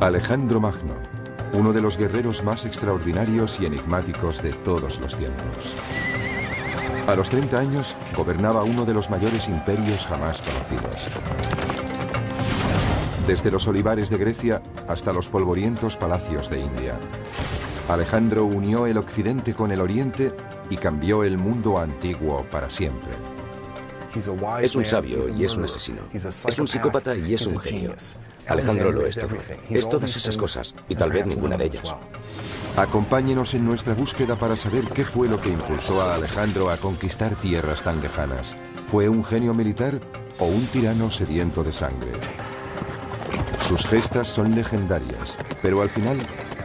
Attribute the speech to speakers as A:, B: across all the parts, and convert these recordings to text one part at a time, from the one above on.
A: Alejandro Magno, uno de los guerreros más extraordinarios y enigmáticos de todos los tiempos. A los 30 años, gobernaba uno de los mayores imperios jamás conocidos. Desde los olivares de Grecia hasta los polvorientos palacios de India. Alejandro unió el occidente con el oriente y cambió el mundo antiguo para siempre.
B: Es un sabio y es un asesino. Es un psicópata y es un genio. Alejandro lo es todo. Es todas esas cosas, y tal vez ninguna de ellas.
A: Acompáñenos en nuestra búsqueda para saber qué fue lo que impulsó a Alejandro a conquistar tierras tan lejanas. ¿Fue un genio militar o un tirano sediento de sangre? Sus gestas son legendarias, pero al final,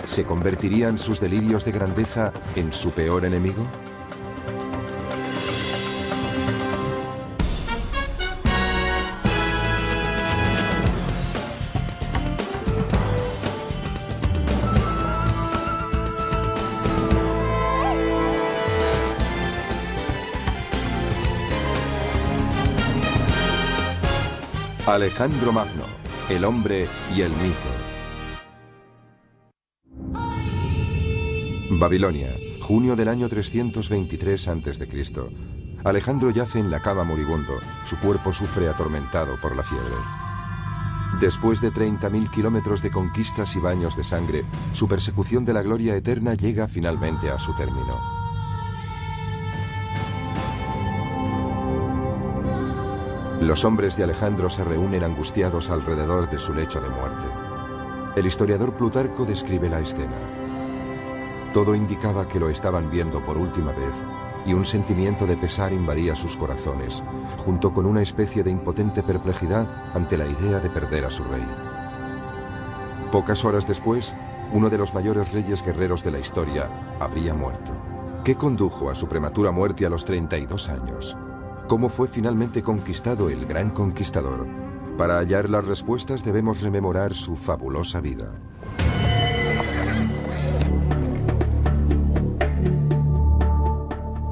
A: ¿se convertirían sus delirios de grandeza en su peor enemigo? Alejandro Magno, el hombre y el mito. Babilonia, junio del año 323 a.C. Alejandro yace en la cama moribundo. Su cuerpo sufre atormentado por la fiebre. Después de 30.000 kilómetros de conquistas y baños de sangre, su persecución de la gloria eterna llega finalmente a su término. Los hombres de Alejandro se reúnen angustiados alrededor de su lecho de muerte. El historiador Plutarco describe la escena. Todo indicaba que lo estaban viendo por última vez, y un sentimiento de pesar invadía sus corazones, junto con una especie de impotente perplejidad ante la idea de perder a su rey. Pocas horas después, uno de los mayores reyes guerreros de la historia habría muerto. ¿Qué condujo a su prematura muerte a los 32 años? ¿Cómo fue finalmente conquistado el gran conquistador? Para hallar las respuestas debemos rememorar su fabulosa vida.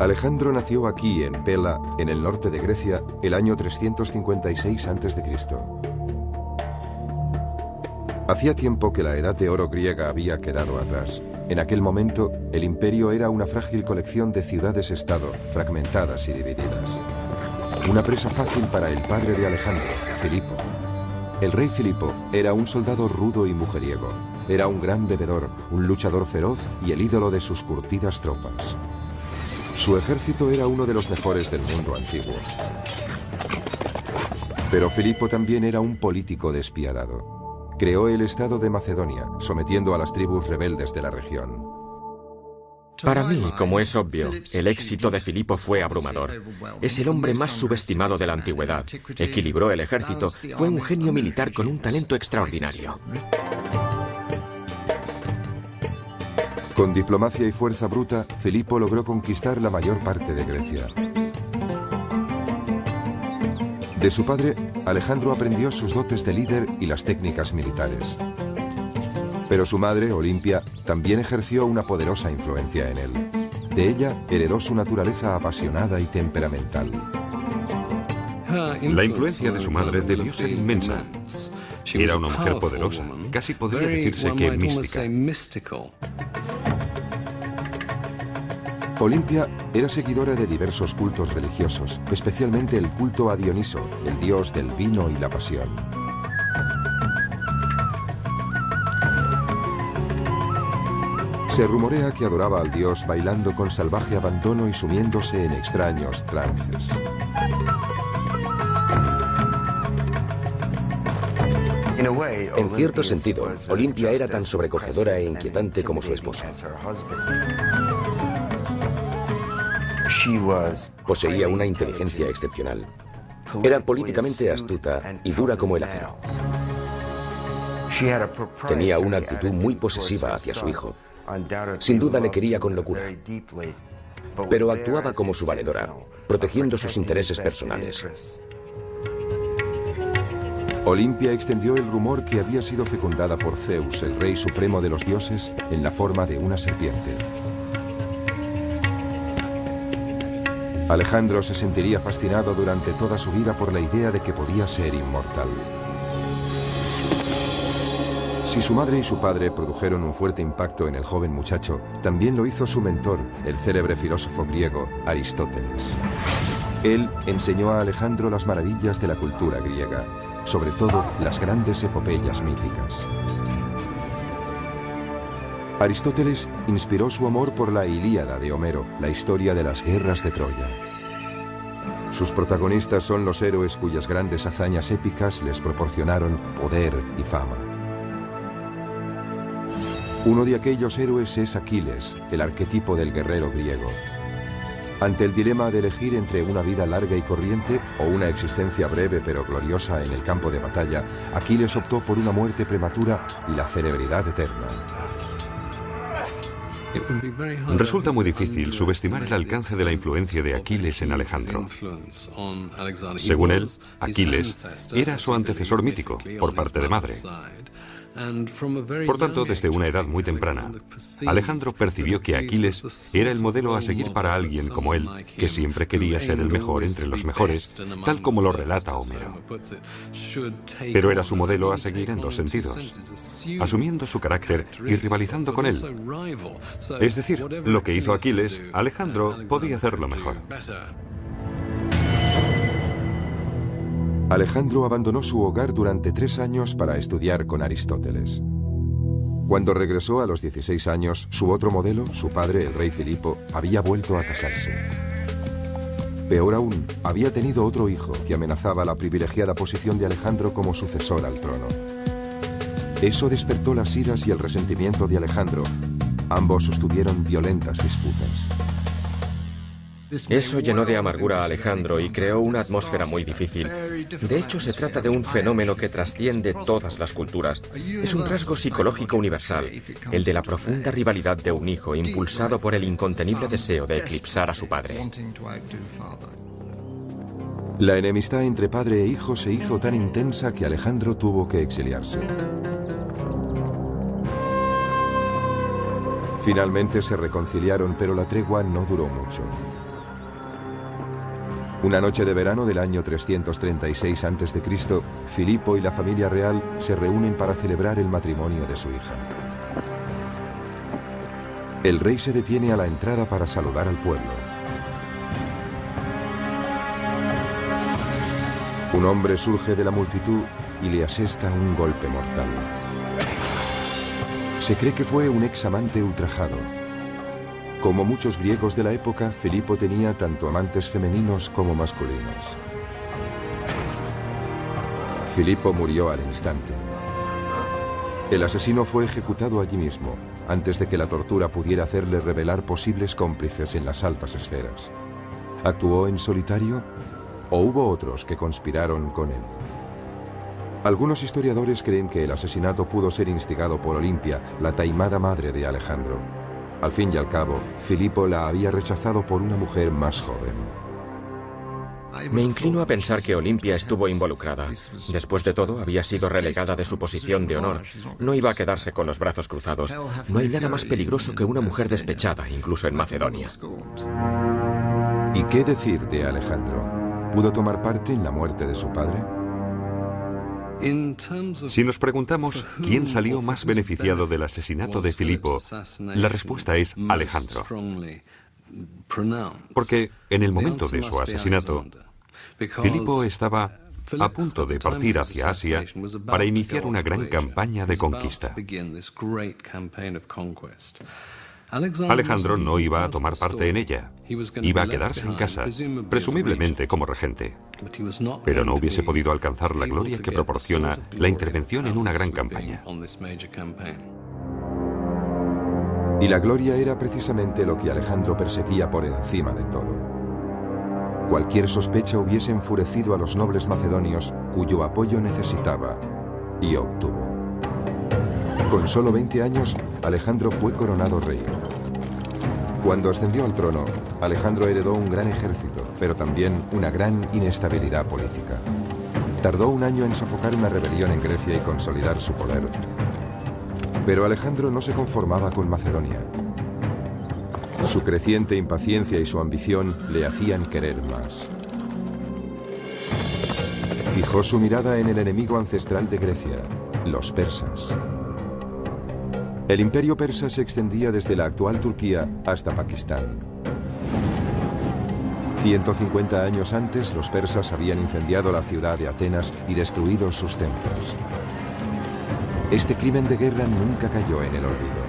A: Alejandro nació aquí, en Pela, en el norte de Grecia, el año 356 a.C. Hacía tiempo que la edad de oro griega había quedado atrás. En aquel momento, el imperio era una frágil colección de ciudades-estado, fragmentadas y divididas. Una presa fácil para el padre de Alejandro, Filipo. El rey Filipo era un soldado rudo y mujeriego. Era un gran bebedor, un luchador feroz y el ídolo de sus curtidas tropas. Su ejército era uno de los mejores del mundo antiguo. Pero Filipo también era un político despiadado. Creó el estado de Macedonia, sometiendo a las tribus rebeldes de la región.
C: Para mí, como es obvio, el éxito de Filipo fue abrumador. Es el hombre más subestimado de la antigüedad. Equilibró el ejército, fue un genio militar con un talento extraordinario.
A: Con diplomacia y fuerza bruta, Filipo logró conquistar la mayor parte de Grecia. De su padre, Alejandro aprendió sus dotes de líder y las técnicas militares. Pero su madre, Olimpia, también ejerció una poderosa influencia en él. De ella heredó su naturaleza apasionada y temperamental.
D: La influencia de su madre debió ser inmensa. Era una mujer poderosa, casi podría decirse que mística.
A: Olimpia era seguidora de diversos cultos religiosos, especialmente el culto a Dioniso, el dios del vino y la pasión. Se rumorea que adoraba al dios bailando con salvaje abandono y sumiéndose en extraños trances.
B: En cierto sentido, Olimpia era tan sobrecogedora e inquietante como su esposo. Poseía una inteligencia excepcional. Era políticamente astuta y dura como el acero. Tenía una actitud muy posesiva hacia su hijo. Sin duda le quería con locura, pero actuaba como su valedora, protegiendo sus intereses personales.
A: Olimpia extendió el rumor que había sido fecundada por Zeus, el rey supremo de los dioses, en la forma de una serpiente. Alejandro se sentiría fascinado durante toda su vida por la idea de que podía ser inmortal. Si su madre y su padre produjeron un fuerte impacto en el joven muchacho, también lo hizo su mentor, el célebre filósofo griego Aristóteles. Él enseñó a Alejandro las maravillas de la cultura griega, sobre todo las grandes epopeyas míticas. Aristóteles inspiró su amor por la Ilíada de Homero, la historia de las guerras de Troya. Sus protagonistas son los héroes cuyas grandes hazañas épicas les proporcionaron poder y fama. Uno de aquellos héroes es Aquiles, el arquetipo del guerrero griego. Ante el dilema de elegir entre una vida larga y corriente o una existencia breve pero gloriosa en el campo de batalla, Aquiles optó por una muerte prematura y la celebridad eterna.
D: Resulta muy difícil subestimar el alcance de la influencia de Aquiles en Alejandro. Según él, Aquiles era su antecesor mítico, por parte de madre. Por tanto, desde una edad muy temprana, Alejandro percibió que Aquiles era el modelo a seguir para alguien como él, que siempre quería ser el mejor entre los mejores, tal como lo relata Homero. Pero era su modelo a seguir en dos sentidos, asumiendo su carácter y rivalizando con él. Es decir, lo que hizo Aquiles, Alejandro podía hacerlo mejor.
A: Alejandro abandonó su hogar durante 3 años para estudiar con Aristóteles. Cuando regresó a los 16 años, su otro modelo, su padre, el rey Filipo, había vuelto a casarse. Peor aún, había tenido otro hijo que amenazaba la privilegiada posición de Alejandro como sucesor al trono. Eso despertó las iras y el resentimiento de Alejandro. Ambos sostuvieron violentas disputas.
C: Eso llenó de amargura a Alejandro y creó una atmósfera muy difícil. De hecho, se trata de un fenómeno que trasciende todas las culturas. Es un rasgo psicológico universal, el de la profunda rivalidad de un hijo impulsado por el incontenible deseo de eclipsar a su padre.
A: La enemistad entre padre e hijo se hizo tan intensa que Alejandro tuvo que exiliarse. Finalmente se reconciliaron, pero la tregua no duró mucho. Una noche de verano del año 336 a.C., Filipo y la familia real se reúnen para celebrar el matrimonio de su hija. El rey se detiene a la entrada para saludar al pueblo. Un hombre surge de la multitud y le asesta un golpe mortal. Se cree que fue un examante ultrajado. Como muchos griegos de la época, Filipo tenía tanto amantes femeninos como masculinos. Filipo murió al instante. El asesino fue ejecutado allí mismo, antes de que la tortura pudiera hacerle revelar posibles cómplices en las altas esferas. ¿Actuó en solitario o hubo otros que conspiraron con él? Algunos historiadores creen que el asesinato pudo ser instigado por Olimpia, la taimada madre de Alejandro. Al fin y al cabo, Filipo la había rechazado por una mujer más joven.
C: Me inclino a pensar que Olimpia estuvo involucrada. Después de todo, había sido relegada de su posición de honor. No iba a quedarse con los brazos cruzados. No hay nada más peligroso que una mujer despechada, incluso en Macedonia.
A: ¿Y qué decir de Alejandro? ¿Pudo tomar parte en la muerte de su padre?
D: Si nos preguntamos quién salió más beneficiado del asesinato de Filipo, la respuesta es Alejandro. Porque en el momento de su asesinato, Filipo estaba a punto de partir hacia Asia para iniciar una gran campaña de conquista. Alejandro no iba a tomar parte en ella. Iba a quedarse en casa, presumiblemente como regente. Pero no hubiese podido alcanzar la gloria que proporciona la intervención en una gran campaña.
A: Y la gloria era precisamente lo que Alejandro perseguía por encima de todo. Cualquier sospecha hubiese enfurecido a los nobles macedonios cuyo apoyo necesitaba, y obtuvo. Con solo 20 años, Alejandro fue coronado rey. Cuando ascendió al trono, Alejandro heredó un gran ejército, pero también una gran inestabilidad política. Tardó un año en sofocar una rebelión en Grecia y consolidar su poder. Pero Alejandro no se conformaba con Macedonia. Su creciente impaciencia y su ambición le hacían querer más. Fijó su mirada en el enemigo ancestral de Grecia, los persas. El imperio persa se extendía desde la actual Turquía hasta Pakistán. 150 años antes, los persas habían incendiado la ciudad de Atenas y destruido sus templos. Este crimen de guerra nunca cayó en el olvido.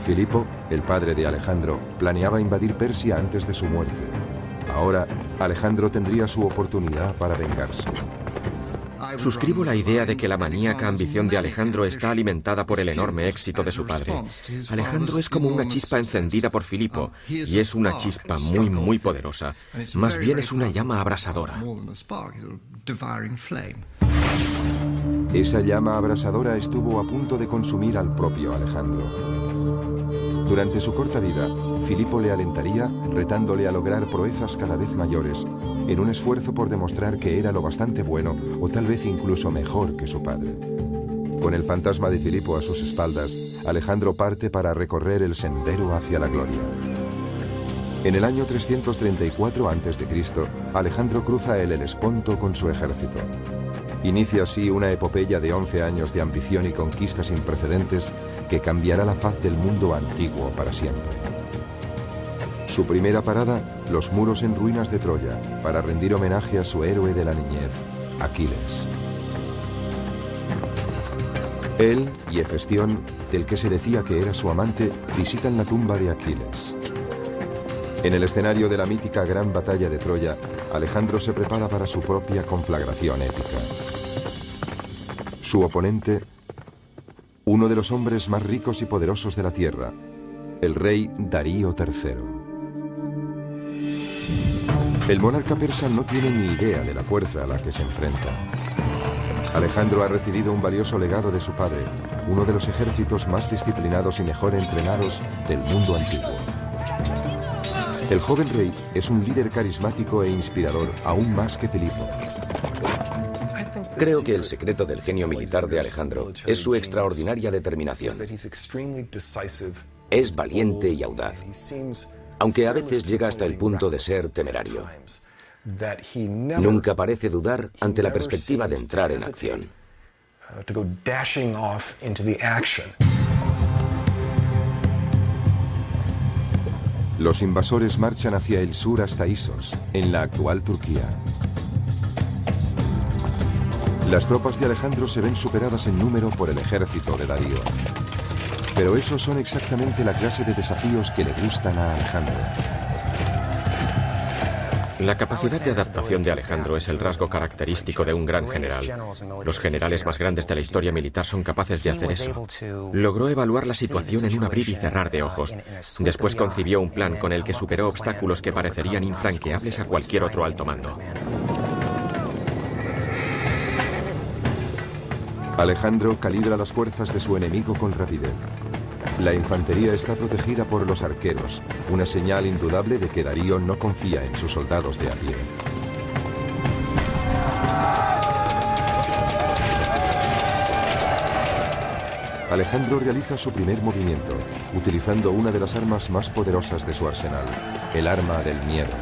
A: Filipo, el padre de Alejandro, planeaba invadir Persia antes de su muerte. Ahora, Alejandro tendría su oportunidad para vengarse.
C: Suscribo la idea de que la maníaca ambición de Alejandro está alimentada por el enorme éxito de su padre. Alejandro es como una chispa encendida por Filipo, y es una chispa muy, muy poderosa. Más bien es una llama abrasadora.
A: Esa llama abrasadora estuvo a punto de consumir al propio Alejandro. Durante su corta vida, Filipo le alentaría, retándole a lograr proezas cada vez mayores, en un esfuerzo por demostrar que era lo bastante bueno o tal vez incluso mejor que su padre. Con el fantasma de Filipo a sus espaldas, Alejandro parte para recorrer el sendero hacia la gloria. En el año 334 a.C., Alejandro cruza el Helesponto con su ejército. Inicia así una epopeya de 11 años de ambición y conquista sin precedentes que cambiará la faz del mundo antiguo para siempre. Su primera parada, los muros en ruinas de Troya, para rendir homenaje a su héroe de la niñez, Aquiles. Él y Hefestión, del que se decía que era su amante, visitan la tumba de Aquiles. En el escenario de la mítica Gran Batalla de Troya, Alejandro se prepara para su propia conflagración épica. Su oponente, uno de los hombres más ricos y poderosos de la tierra, el rey Darío III. El monarca persa no tiene ni idea de la fuerza a la que se enfrenta. Alejandro ha recibido un valioso legado de su padre, uno de los ejércitos más disciplinados y mejor entrenados del mundo antiguo. El joven rey es un líder carismático e inspirador, aún más que Filipo.
B: Creo que el secreto del genio militar de Alejandro es su extraordinaria determinación. Es valiente y audaz, aunque a veces llega hasta el punto de ser temerario. Nunca parece dudar ante la perspectiva de entrar en acción.
A: Los invasores marchan hacia el sur hasta Isos, en la actual Turquía. Las tropas de Alejandro se ven superadas en número por el ejército de Darío. Pero esos son exactamente la clase de desafíos que le gustan a Alejandro.
C: La capacidad de adaptación de Alejandro es el rasgo característico de un gran general. Los generales más grandes de la historia militar son capaces de hacer eso. Logró evaluar la situación en un abrir y cerrar de ojos. Después concibió un plan con el que superó obstáculos que parecerían infranqueables a cualquier otro alto mando.
A: Alejandro calibra las fuerzas de su enemigo con rapidez. La infantería está protegida por los arqueros, una señal indudable de que Darío no confía en sus soldados de a pie. Alejandro realiza su primer movimiento, utilizando una de las armas más poderosas de su arsenal, el arma del miedo.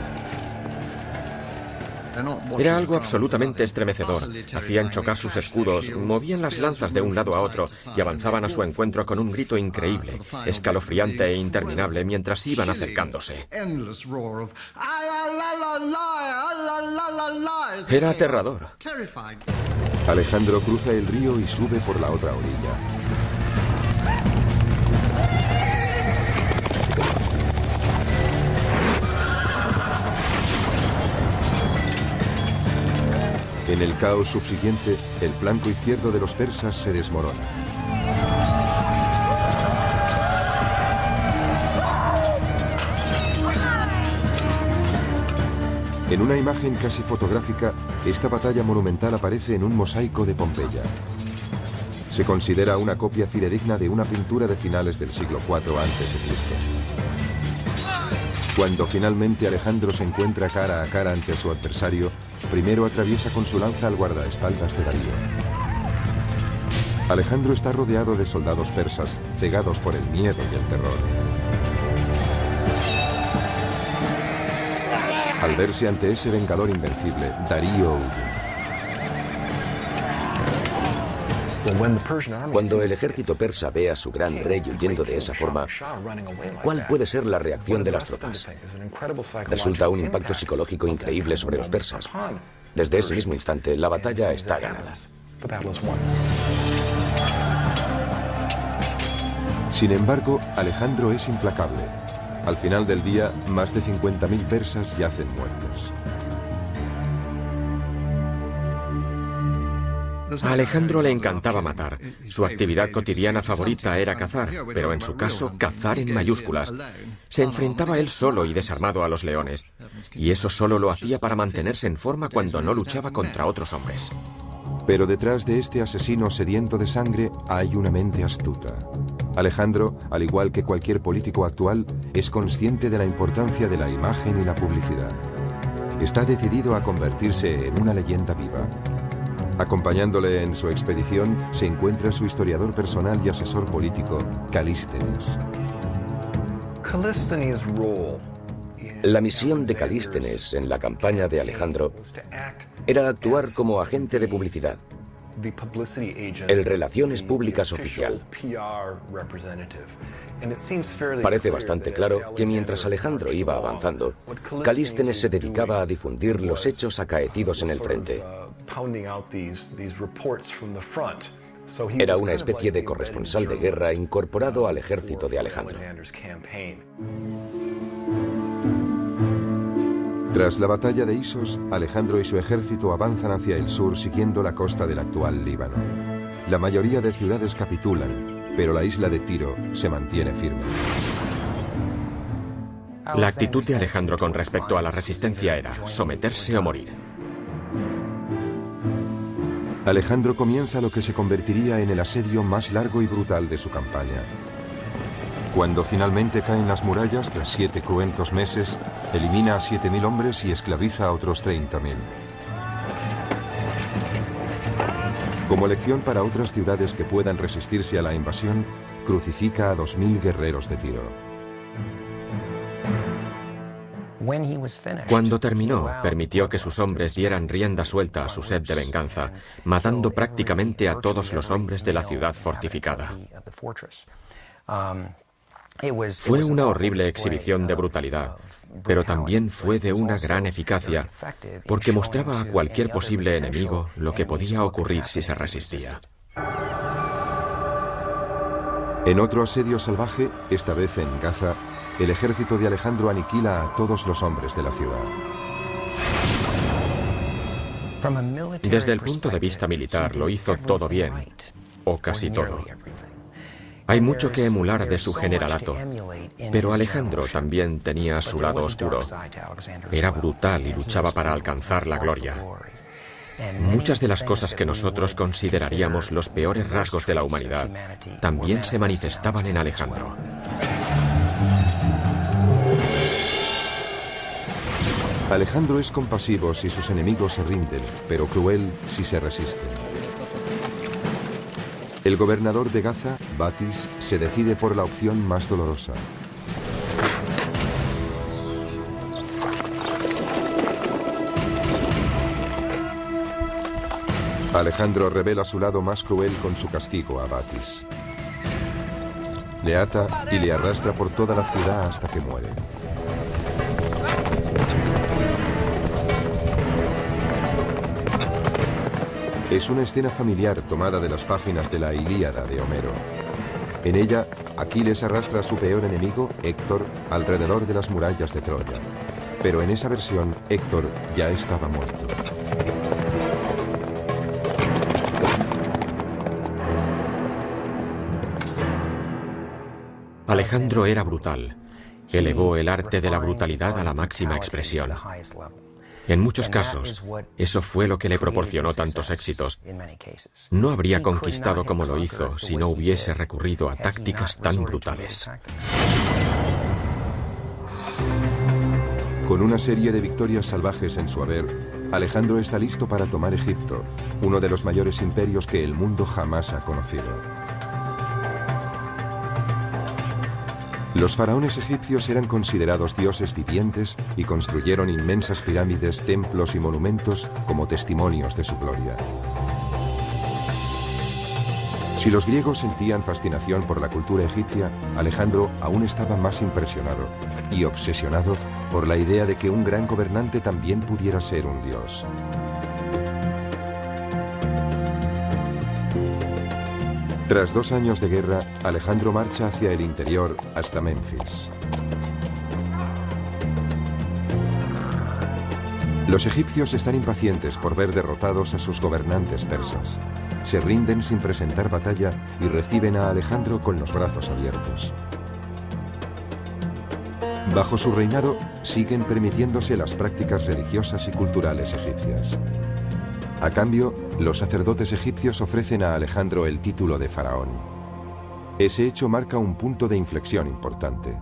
C: Era algo absolutamente estremecedor. Hacían chocar sus escudos, movían las lanzas de un lado a otro y avanzaban a su encuentro con un grito increíble, escalofriante e interminable mientras iban acercándose. Era aterrador.
A: Alejandro cruza el río y sube por la otra orilla. En el caos subsiguiente, el flanco izquierdo de los persas se desmorona. En una imagen casi fotográfica, esta batalla monumental aparece en un mosaico de Pompeya. Se considera una copia fidedigna de una pintura de finales del siglo IV a.C. Cuando finalmente Alejandro se encuentra cara a cara ante su adversario, primero atraviesa con su lanza al guardaespaldas de Darío. Alejandro está rodeado de soldados persas, cegados por el miedo y el terror. Al verse ante ese vengador invencible, Darío huye.
B: Cuando el ejército persa ve a su gran rey huyendo de esa forma, ¿cuál puede ser la reacción de las tropas? Resulta un impacto psicológico increíble sobre los persas. Desde ese mismo instante, la batalla está ganada.
A: Sin embargo, Alejandro es implacable. Al final del día, más de 50.000 persas yacen muertos.
C: A Alejandro le encantaba matar. Su actividad cotidiana favorita era cazar, pero en su caso, cazar en mayúsculas. Se enfrentaba él solo y desarmado a los leones. Y eso solo lo hacía para mantenerse en forma cuando no luchaba contra otros hombres.
A: Pero detrás de este asesino sediento de sangre hay una mente astuta. Alejandro, al igual que cualquier político actual, es consciente de la importancia de la imagen y la publicidad. Está decidido a convertirse en una leyenda viva. Acompañándole en su expedición se encuentra su historiador personal y asesor político, Calístenes.
B: La misión de Calístenes en la campaña de Alejandro era actuar como agente de publicidad, el Relaciones Públicas oficial. Parece bastante claro que mientras Alejandro iba avanzando, Calístenes se dedicaba a difundir los hechos acaecidos en el frente. Era una especie de corresponsal de guerra incorporado al ejército de Alejandro.
A: Tras la batalla de Isos, Alejandro y su ejército avanzan hacia el sur siguiendo la costa del actual Líbano. La mayoría de ciudades capitulan, pero la isla de Tiro se mantiene firme.
C: La actitud de Alejandro con respecto a la resistencia era someterse o morir.
A: Alejandro comienza lo que se convertiría en el asedio más largo y brutal de su campaña. Cuando finalmente caen las murallas, tras 7 cruentos meses, elimina a 7.000 hombres y esclaviza a otros 30.000. Como lección para otras ciudades que puedan resistirse a la invasión, crucifica a 2.000 guerreros de Tiro.
C: Cuando terminó, permitió que sus hombres dieran rienda suelta a su sed de venganza, matando prácticamente a todos los hombres de la ciudad fortificada. Fue una horrible exhibición de brutalidad, pero también fue de una gran eficacia, porque mostraba a cualquier posible enemigo lo que podía ocurrir si se resistía.
A: En otro asedio salvaje, esta vez en Gaza, el ejército de Alejandro aniquila a todos los hombres de la ciudad.
C: Desde el punto de vista militar, lo hizo todo bien, o casi todo. Hay mucho que emular de su generalato, pero Alejandro también tenía su lado oscuro. Era brutal y luchaba para alcanzar la gloria. Muchas de las cosas que nosotros consideraríamos los peores rasgos de la humanidad también se manifestaban en Alejandro.
A: Alejandro es compasivo si sus enemigos se rinden, pero cruel si se resisten. El gobernador de Gaza, Batis, se decide por la opción más dolorosa. Alejandro revela su lado más cruel con su castigo a Batis. Le ata y le arrastra por toda la ciudad hasta que muere. Es una escena familiar tomada de las páginas de la Ilíada de Homero. En ella, Aquiles arrastra a su peor enemigo, Héctor, alrededor de las murallas de Troya. Pero en esa versión, Héctor ya estaba muerto.
C: Alejandro era brutal. Elevó el arte de la brutalidad a la máxima expresión. En muchos casos, eso fue lo que le proporcionó tantos éxitos. No habría conquistado como lo hizo si no hubiese recurrido a tácticas tan brutales.
A: Con una serie de victorias salvajes en su haber, Alejandro está listo para tomar Egipto, uno de los mayores imperios que el mundo jamás ha conocido. Los faraones egipcios eran considerados dioses vivientes y construyeron inmensas pirámides, templos y monumentos como testimonios de su gloria. Si los griegos sentían fascinación por la cultura egipcia, Alejandro aún estaba más impresionado y obsesionado por la idea de que un gran gobernante también pudiera ser un dios. Tras 2 años de guerra, Alejandro marcha hacia el interior hasta Menfis. Los egipcios están impacientes por ver derrotados a sus gobernantes persas. Se rinden sin presentar batalla y reciben a Alejandro con los brazos abiertos. Bajo su reinado, siguen permitiéndose las prácticas religiosas y culturales egipcias. A cambio, los sacerdotes egipcios ofrecen a Alejandro el título de faraón. Ese hecho marca un punto de inflexión importante,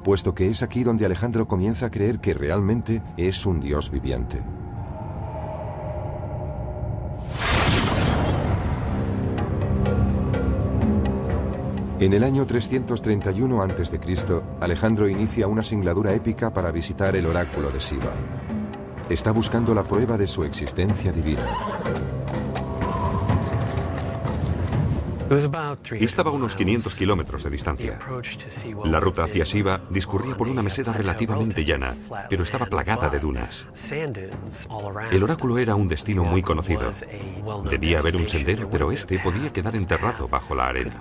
A: puesto que es aquí donde Alejandro comienza a creer que realmente es un dios viviente. En el año 331 a.C., Alejandro inicia una singladura épica para visitar el oráculo de Siva. Está buscando la prueba de su existencia divina.
D: Estaba a unos 500 kilómetros de distancia. La ruta hacia Siva discurría por una meseta relativamente llana, pero estaba plagada de dunas. El oráculo era un destino muy conocido. Debía haber un sendero, pero este podía quedar enterrado bajo la arena.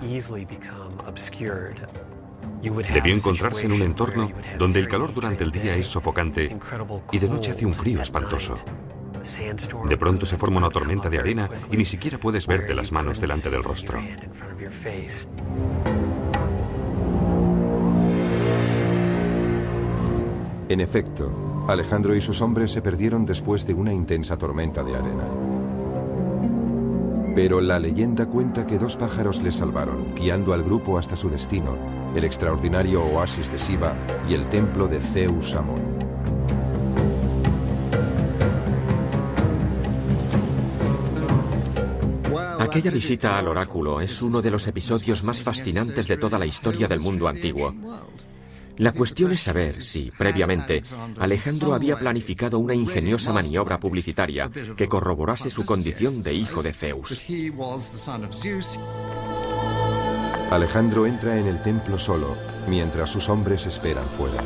D: Debió encontrarse en un entorno donde el calor durante el día es sofocante y de noche hace un frío espantoso. De pronto se forma una tormenta de arena y ni siquiera puedes verte las manos delante del rostro.
A: En efecto, Alejandro y sus hombres se perdieron después de una intensa tormenta de arena. Pero la leyenda cuenta que 2 pájaros les salvaron, guiando al grupo hasta su destino, el extraordinario oasis de Siva y el templo de Zeus Amón.
C: Aquella visita al oráculo es uno de los episodios más fascinantes de toda la historia del mundo antiguo. La cuestión es saber si, previamente, Alejandro había planificado una ingeniosa maniobra publicitaria que corroborase su condición de hijo de Zeus.
A: Alejandro entra en el templo solo, mientras sus hombres esperan fuera.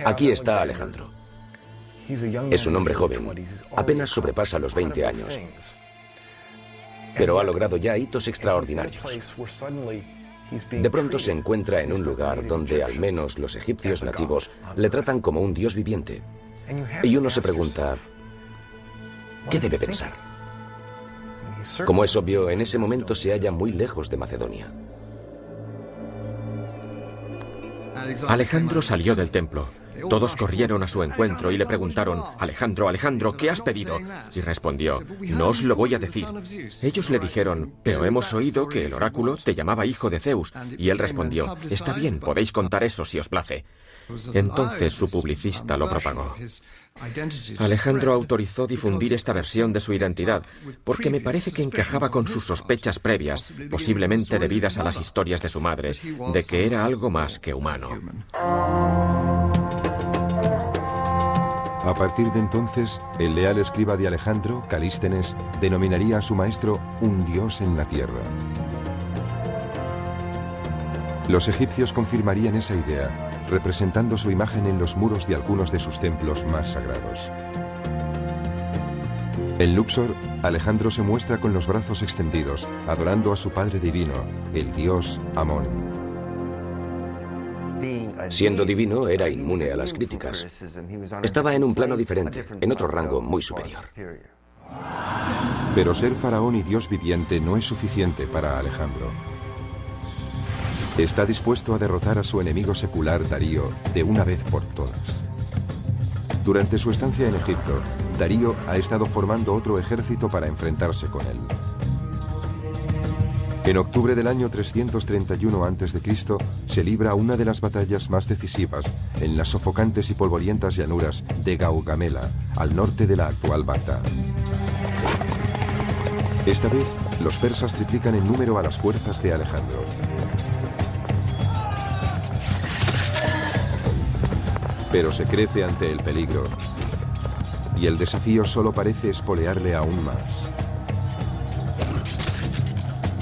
B: Aquí está Alejandro. Es un hombre joven, apenas sobrepasa los 20 años, pero ha logrado ya hitos extraordinarios. De pronto se encuentra en un lugar donde al menos los egipcios nativos le tratan como un dios viviente. Y uno se pregunta, ¿qué debe pensar? Como es obvio, en ese momento se halla muy lejos de Macedonia.
C: Alejandro salió del templo. Todos corrieron a su encuentro y le preguntaron, Alejandro, Alejandro, ¿qué has pedido? Y respondió, no os lo voy a decir. Ellos le dijeron, pero hemos oído que el oráculo te llamaba hijo de Zeus. Y él respondió, está bien, podéis contar eso si os place. Entonces su publicista lo propagó. Alejandro autorizó difundir esta versión de su identidad, porque me parece que encajaba con sus sospechas previas, posiblemente debidas a las historias de su madre, de que era algo más que humano.
A: A partir de entonces, el leal escriba de Alejandro, Calístenes, denominaría a su maestro un dios en la tierra. Los egipcios confirmarían esa idea, representando su imagen en los muros de algunos de sus templos más sagrados. En Luxor, Alejandro se muestra con los brazos extendidos, adorando a su padre divino, el dios Amón.
B: Siendo divino, era inmune a las críticas. Estaba en un plano diferente, en otro rango muy superior.
A: Pero ser faraón y dios viviente no es suficiente para Alejandro. Está dispuesto a derrotar a su enemigo secular Darío de una vez por todas. Durante su estancia en Egipto, Darío ha estado formando otro ejército para enfrentarse con él. En octubre del año 331 a.C. se libra una de las batallas más decisivas en las sofocantes y polvorientas llanuras de Gaugamela, al norte de la actual Bagdad. Esta vez, los persas triplican en número a las fuerzas de Alejandro. Pero se crece ante el peligro, y el desafío solo parece espolearle aún más.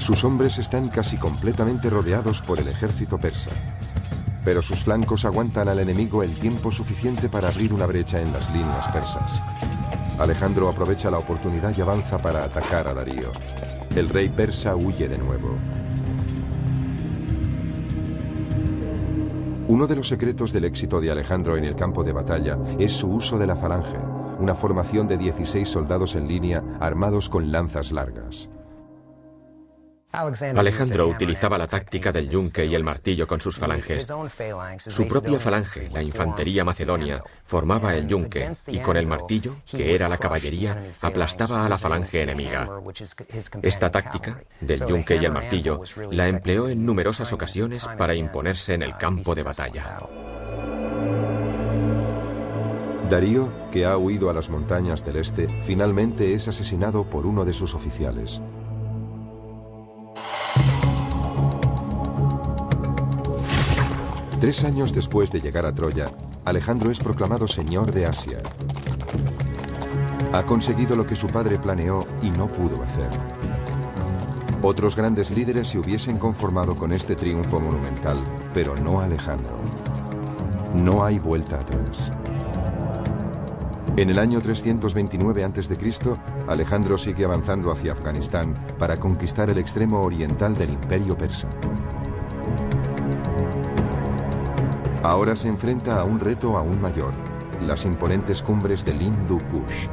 A: Sus hombres están casi completamente rodeados por el ejército persa, pero sus flancos aguantan al enemigo el tiempo suficiente para abrir una brecha en las líneas persas. Alejandro aprovecha la oportunidad y avanza para atacar a Darío. El rey persa huye de nuevo. Uno de los secretos del éxito de Alejandro en el campo de batalla es su uso de la falange, una formación de 16 soldados en línea armados con lanzas largas.
C: Alejandro utilizaba la táctica del yunque y el martillo con sus falanges. Su propia falange, la infantería macedonia, formaba el yunque y con el martillo, que era la caballería, aplastaba a la falange enemiga. Esta táctica, del yunque y el martillo, la empleó en numerosas ocasiones para imponerse en el campo de batalla.
A: Darío, que ha huido a las montañas del este, finalmente es asesinado por uno de sus oficiales. Tres años después de llegar a Troya, Alejandro es proclamado señor de Asia. Ha conseguido lo que su padre planeó y no pudo hacer. Otros grandes líderes se hubiesen conformado con este triunfo monumental, pero no Alejandro. No hay vuelta atrás. En el año 329 a.C., Alejandro sigue avanzando hacia Afganistán para conquistar el extremo oriental del imperio persa. Ahora se enfrenta a un reto aún mayor, las imponentes cumbres del Hindu Kush.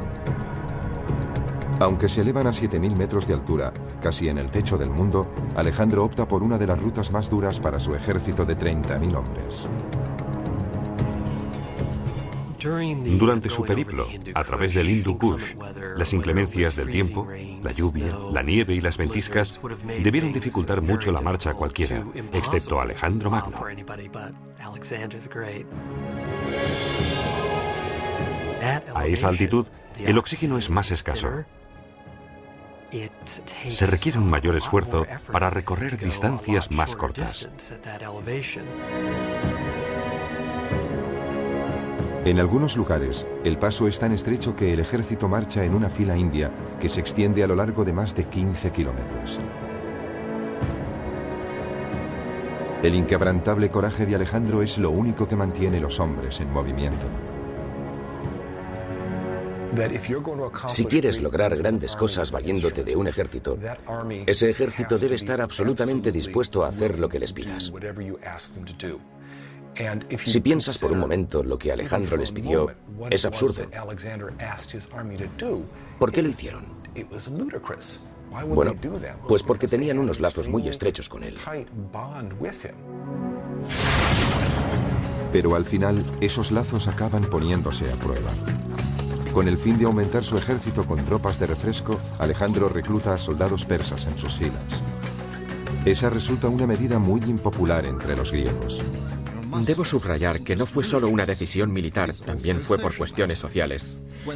A: Aunque se elevan a 7.000 metros de altura, casi en el techo del mundo, Alejandro opta por una de las rutas más duras para su ejército de 30.000 hombres.
D: Durante su periplo, a través del Hindu Kush, las inclemencias del tiempo, la lluvia, la nieve y las ventiscas debieron dificultar mucho la marcha a cualquiera, excepto a Alejandro Magno. A esa altitud, el oxígeno es más escaso. Se requiere un mayor esfuerzo para recorrer distancias más cortas.
A: En algunos lugares, el paso es tan estrecho que el ejército marcha en una fila india que se extiende a lo largo de más de 15 kilómetros. El inquebrantable coraje de Alejandro es lo único que mantiene los hombres en movimiento.
B: Si quieres lograr grandes cosas valiéndote de un ejército, ese ejército debe estar absolutamente dispuesto a hacer lo que les pidas. Si piensas por un momento lo que Alejandro les pidió, es absurdo. ¿Por qué lo hicieron? Bueno, pues porque tenían unos lazos muy estrechos con él.
A: Pero al final, esos lazos acaban poniéndose a prueba. Con el fin de aumentar su ejército con tropas de refresco, Alejandro recluta a soldados persas en sus filas. Esa resulta una medida muy impopular entre los griegos.
C: Debo subrayar que no fue solo una decisión militar, también fue por cuestiones sociales.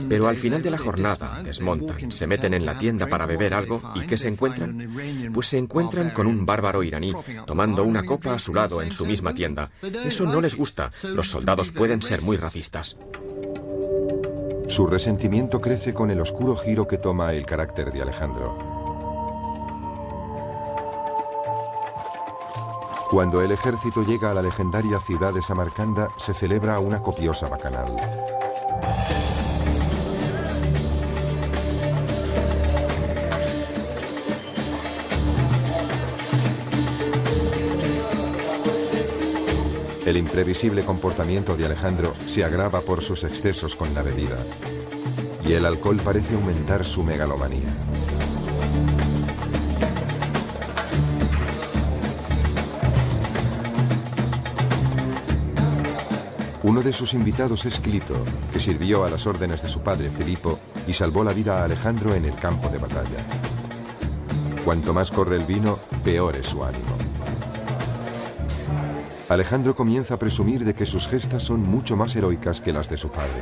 C: Pero al final de la jornada desmontan, se meten en la tienda para beber algo y ¿qué se encuentran? Pues se encuentran con un bárbaro iraní tomando una copa a su lado en su misma tienda. Eso no les gusta, los soldados pueden ser muy racistas.
A: Su resentimiento crece con el oscuro giro que toma el carácter de Alejandro. Cuando el ejército llega a la legendaria ciudad de Samarcanda, se celebra una copiosa bacanal. El imprevisible comportamiento de Alejandro se agrava por sus excesos con la bebida, y el alcohol parece aumentar su megalomanía. Uno de sus invitados es Clito, que sirvió a las órdenes de su padre Filipo y salvó la vida a Alejandro en el campo de batalla. Cuanto más corre el vino, peor es su ánimo. Alejandro comienza a presumir de que sus gestas son mucho más heroicas que las de su padre.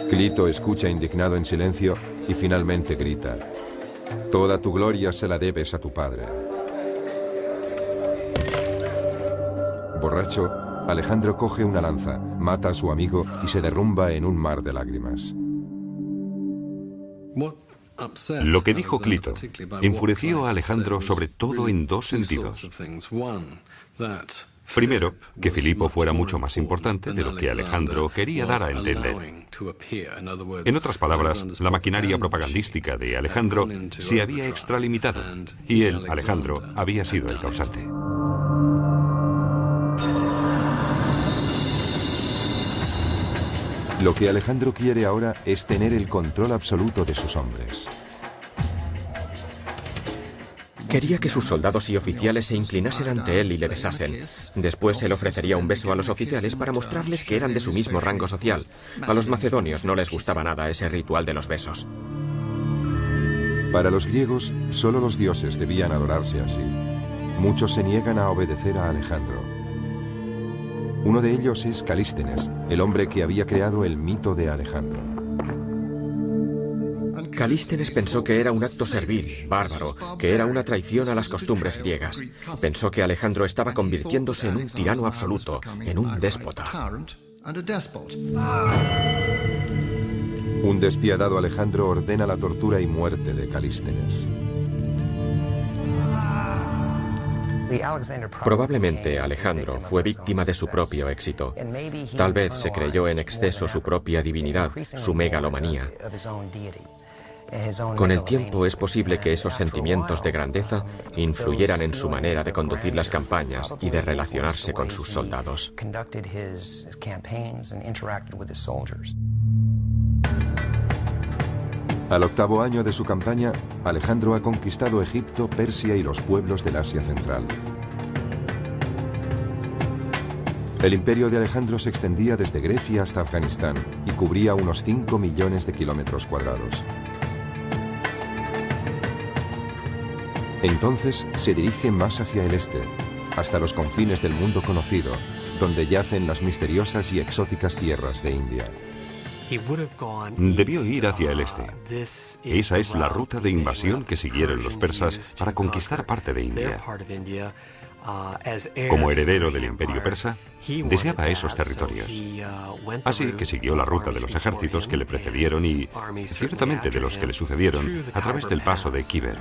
A: Clito escucha indignado en silencio y finalmente grita: «Toda tu gloria se la debes a tu padre». Borracho, Alejandro coge una lanza, mata a su amigo y se derrumba en un mar de lágrimas.
D: Lo que dijo Clito enfureció a Alejandro sobre todo en dos sentidos. Primero, que Filipo fuera mucho más importante de lo que Alejandro quería dar a entender. En otras palabras, la maquinaria propagandística de Alejandro se había extralimitado y él, Alejandro, había sido el causante.
A: Lo que Alejandro quiere ahora es tener el control absoluto de sus hombres.
C: Quería que sus soldados y oficiales se inclinasen ante él y le besasen. Después él ofrecería un beso a los oficiales para mostrarles que eran de su mismo rango social. A los macedonios no les gustaba nada ese ritual de los besos.
A: Para los griegos, solo los dioses debían adorarse así. Muchos se niegan a obedecer a Alejandro. Uno de ellos es Calístenes, el hombre que había creado el mito de Alejandro.
C: Calístenes pensó que era un acto servil, bárbaro, que era una traición a las costumbres griegas. Pensó que Alejandro estaba convirtiéndose en un tirano absoluto, en un déspota.
A: Un despiadado Alejandro ordena la tortura y muerte de Calístenes.
C: Probablemente Alejandro fue víctima de su propio éxito. Tal vez se creyó en exceso su propia divinidad, su megalomanía. Con el tiempo es posible que esos sentimientos de grandeza influyeran en su manera de conducir las campañas y de relacionarse con sus soldados.
A: Al 8º año de su campaña, Alejandro ha conquistado Egipto, Persia y los pueblos del Asia Central. El imperio de Alejandro se extendía desde Grecia hasta Afganistán y cubría unos 5 millones de kilómetros cuadrados. Entonces se dirige más hacia el este, hasta los confines del mundo conocido, donde yacen las misteriosas y exóticas tierras de India.
D: Debió ir hacia el este. Esa es la ruta de invasión que siguieron los persas para conquistar parte de India. Como heredero del imperio persa, deseaba esos territorios. Así que siguió la ruta de los ejércitos que le precedieron y, ciertamente, de los que le sucedieron, a través del paso de Khyber.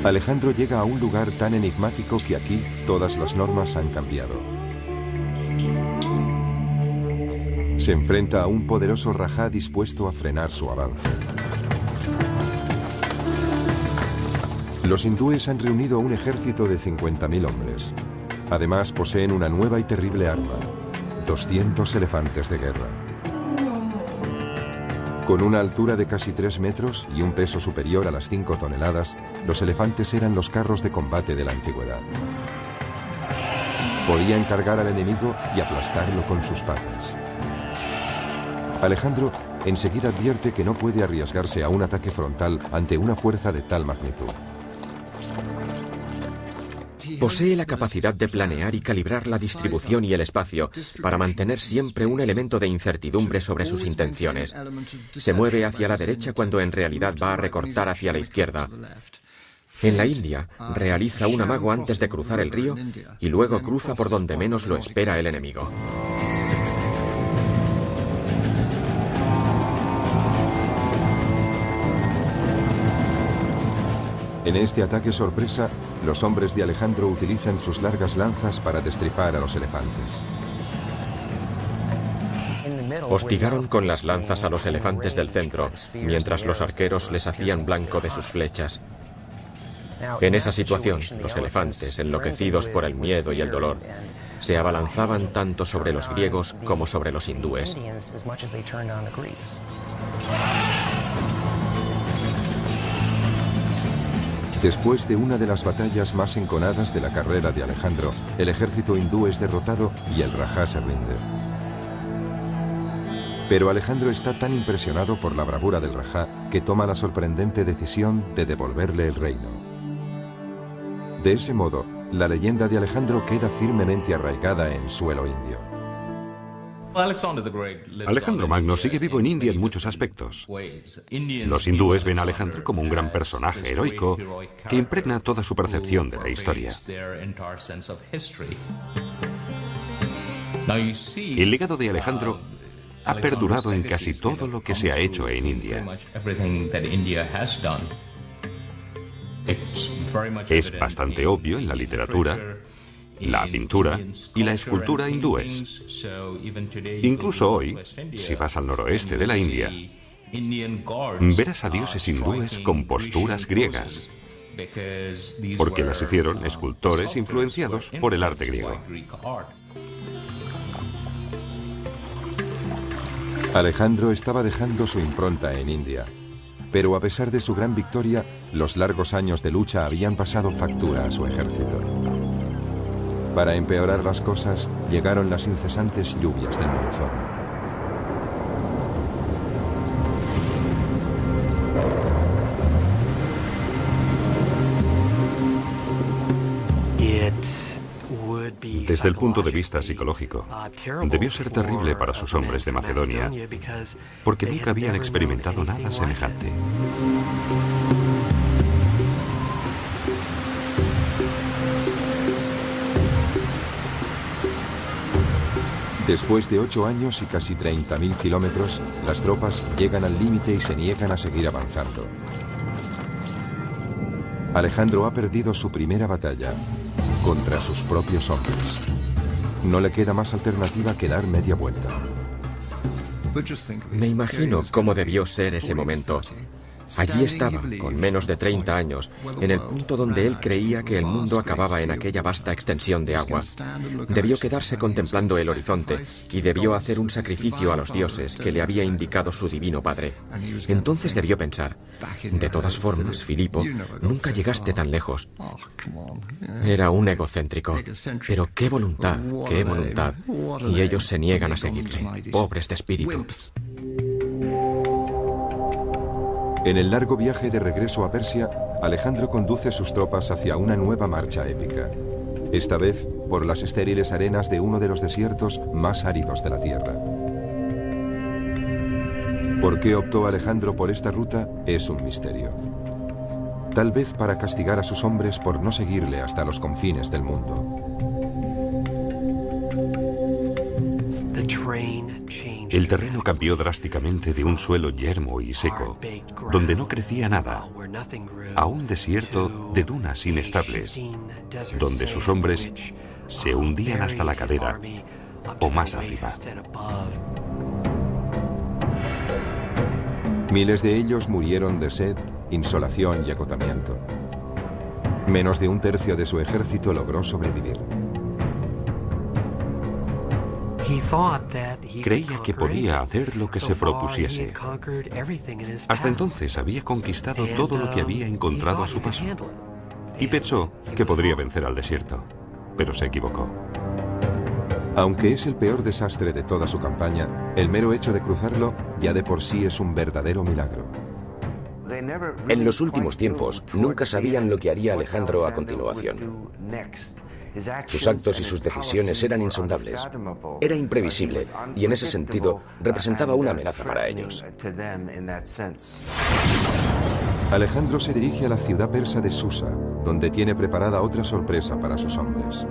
A: Alejandro llega a un lugar tan enigmático que aquí todas las normas han cambiado. Se enfrenta a un poderoso rajá dispuesto a frenar su avance. Los hindúes han reunido un ejército de 50.000 hombres. Además poseen una nueva y terrible arma, 200 elefantes de guerra. Con una altura de casi 3 metros y un peso superior a las 5 toneladas, los elefantes eran los carros de combate de la antigüedad. Podían cargar al enemigo y aplastarlo con sus patas. Alejandro enseguida advierte que no puede arriesgarse a un ataque frontal ante una fuerza de tal magnitud.
C: Posee la capacidad de planear y calibrar la distribución y el espacio para mantener siempre un elemento de incertidumbre sobre sus intenciones. Se mueve hacia la derecha cuando en realidad va a recortar hacia la izquierda. En la India, realiza un amago antes de cruzar el río y luego cruza por donde menos lo espera el enemigo.
A: En este ataque sorpresa, los hombres de Alejandro utilizan sus largas lanzas para destripar a los elefantes.
C: Hostigaron con las lanzas a los elefantes del centro, mientras los arqueros les hacían blanco de sus flechas. En esa situación, los elefantes, enloquecidos por el miedo y el dolor, se abalanzaban tanto sobre los griegos como sobre los hindúes.
A: Después de una de las batallas más enconadas de la carrera de Alejandro, el ejército hindú es derrotado y el rajá se rinde. Pero Alejandro está tan impresionado por la bravura del rajá que toma la sorprendente decisión de devolverle el reino. De ese modo, la leyenda de Alejandro queda firmemente arraigada en suelo indio.
D: Alejandro Magno sigue vivo en India en muchos aspectos. Los hindúes ven a Alejandro como un gran personaje heroico que impregna toda su percepción de la historia. El legado de Alejandro ha perdurado en casi todo lo que se ha hecho en India. Es bastante obvio en la literatura, la pintura y la escultura hindúes. Incluso hoy, si vas al noroeste de la India, verás a dioses hindúes con posturas griegas, porque las hicieron escultores influenciados por el arte griego.
A: Alejandro estaba dejando su impronta en India, pero a pesar de su gran victoria, los largos años de lucha habían pasado factura a su ejército. Para empeorar las cosas, llegaron las incesantes lluvias del monzón.
D: Desde el punto de vista psicológico, debió ser terrible para sus hombres de Macedonia, porque nunca habían experimentado nada semejante.
A: Después de 8 años y casi 30.000 kilómetros, las tropas llegan al límite y se niegan a seguir avanzando. Alejandro ha perdido su primera batalla contra sus propios hombres. No le queda más alternativa que dar media vuelta.
C: Me imagino cómo debió ser ese momento. Allí estaba, con menos de 30 años, en el punto donde él creía que el mundo acababa en aquella vasta extensión de agua. Debió quedarse contemplando el horizonte y debió hacer un sacrificio a los dioses que le había indicado su divino padre. Entonces debió pensar, de todas formas, Filipo, nunca llegaste tan lejos. Era un egocéntrico, pero qué voluntad, qué voluntad. Y ellos se niegan a seguirle, pobres de espíritu.
A: En el largo viaje de regreso a Persia, Alejandro conduce sus tropas hacia una nueva marcha épica. Esta vez por las estériles arenas de uno de los desiertos más áridos de la tierra. ¿Por qué optó Alejandro por esta ruta? Es un misterio. Tal vez para castigar a sus hombres por no seguirle hasta los confines del mundo.
D: El terreno cambió drásticamente de un suelo yermo y seco, donde no crecía nada, a un desierto de dunas inestables, donde sus hombres se hundían hasta la cadera o más arriba.
A: Miles de ellos murieron de sed, insolación y agotamiento. Menos de un tercio de su ejército logró sobrevivir.
D: Creía que podía hacer lo que se propusiese. Hasta entonces había conquistado todo lo que había encontrado a su paso. Y pensó que podría vencer al desierto, pero se equivocó.
A: Aunque es el peor desastre de toda su campaña, el mero hecho de cruzarlo ya de por sí es un verdadero milagro.
B: En los últimos tiempos, nunca sabían lo que haría Alejandro a continuación. Sus actos y sus decisiones eran insondables. Era imprevisible y en ese sentido representaba una amenaza para ellos.
A: Alejandro se dirige a la ciudad persa de Susa, donde tiene preparada otra sorpresa para sus hombres.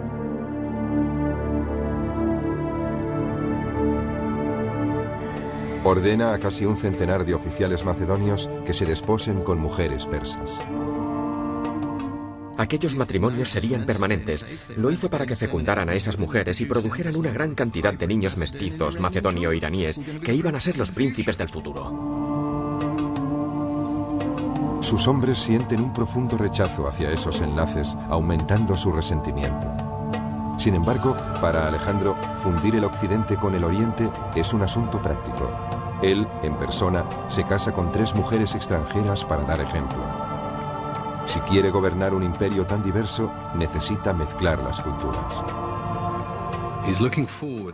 A: Ordena a casi un centenar de oficiales macedonios que se desposen con mujeres persas.
C: Aquellos matrimonios serían permanentes. Lo hizo para que fecundaran a esas mujeres y produjeran una gran cantidad de niños mestizos macedonio-iraníes que iban a ser los príncipes del futuro.
A: Sus hombres sienten un profundo rechazo hacia esos enlaces, aumentando su resentimiento. Sin embargo, para Alejandro, fundir el occidente con el oriente es un asunto práctico. Él, en persona, se casa con 3 mujeres extranjeras para dar ejemplo. Si quiere gobernar un imperio tan diverso, necesita mezclar las culturas.